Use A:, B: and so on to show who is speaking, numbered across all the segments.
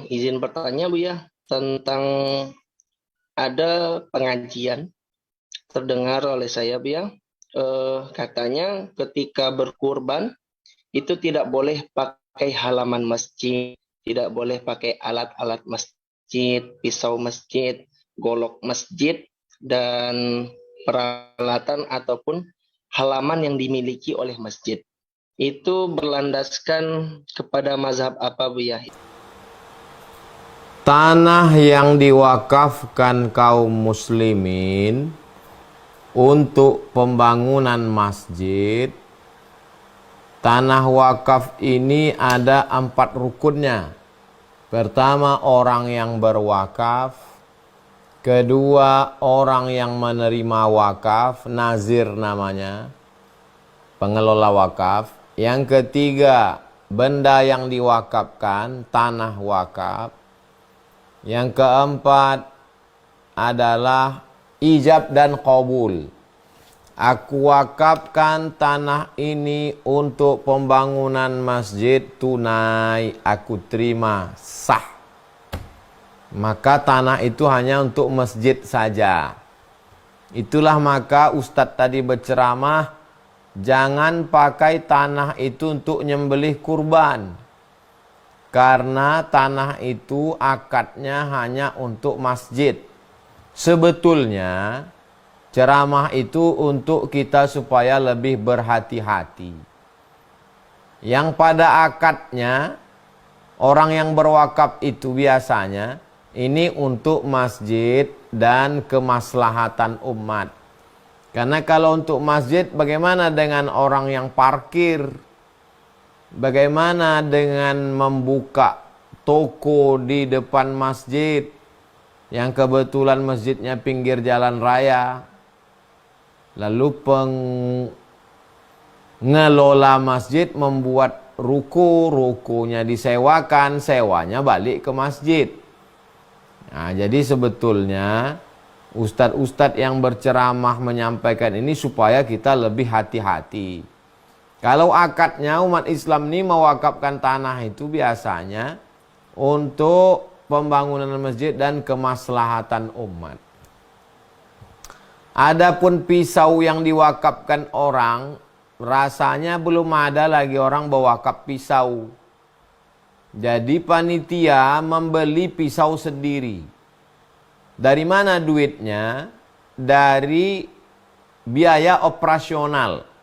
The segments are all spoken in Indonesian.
A: Izin bertanya Bu ya, tentang ada pengajian terdengar oleh saya Bu ya, katanya ketika berkurban itu tidak boleh pakai halaman masjid, tidak boleh pakai alat-alat masjid, pisau masjid, golok masjid, dan peralatan ataupun halaman yang dimiliki oleh masjid. Itu berlandaskan kepada mazhab apa Bu ya?
B: Tanah yang diwakafkan kaum muslimin untuk pembangunan masjid, tanah wakaf ini ada 4 rukunnya. Pertama, orang yang berwakaf. Kedua, orang yang menerima wakaf, nazir namanya, pengelola wakaf. Yang ketiga, benda yang diwakafkan, tanah wakaf. Yang keempat adalah ijab dan qabul. Aku wakafkan tanah ini untuk pembangunan masjid tunai, aku terima, sah. Maka tanah itu hanya untuk masjid saja. Itulah maka Ustadz tadi berceramah, jangan pakai tanah itu untuk nyembelih kurban. Karena tanah itu akadnya hanya untuk masjid. Sebetulnya ceramah itu untuk kita supaya lebih berhati-hati. Yang pada akadnya orang yang berwakaf itu biasanya ini untuk masjid dan kemaslahatan umat. Karena kalau untuk masjid, bagaimana dengan orang yang parkir? Bagaimana dengan membuka toko di depan masjid yang kebetulan masjidnya pinggir jalan raya? Lalu pengelola masjid membuat ruko-rukonya disewakan, sewanya balik ke masjid. Nah, jadi sebetulnya ustadz-ustadz yang berceramah menyampaikan ini supaya kita lebih hati-hati. Kalau akadnya umat Islam ini mewakafkan tanah itu biasanya untuk pembangunan masjid dan kemaslahatan umat. Adapun pisau yang diwakafkan orang, rasanya belum ada lagi orang berwakaf pisau. Jadi panitia membeli pisau sendiri. Dari mana duitnya? Dari biaya operasional.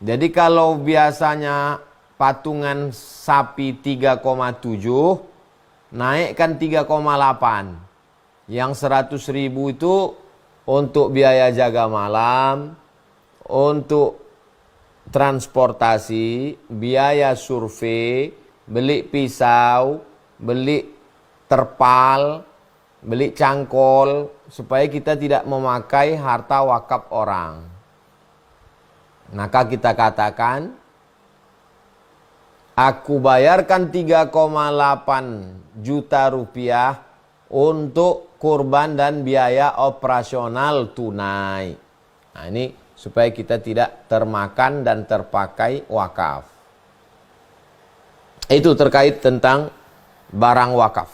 B: Jadi kalau biasanya patungan sapi 3,7, naikkan 3,8. Yang 100.000 itu untuk biaya jaga malam, untuk transportasi, biaya survei, beli pisau, beli terpal, beli cangkol, supaya kita tidak memakai harta wakaf orang. Maka kita katakan, aku bayarkan 3,8 juta rupiah untuk kurban dan biaya operasional tunai. Nah, ini supaya kita tidak termakan dan terpakai wakaf. Itu terkait tentang barang wakaf.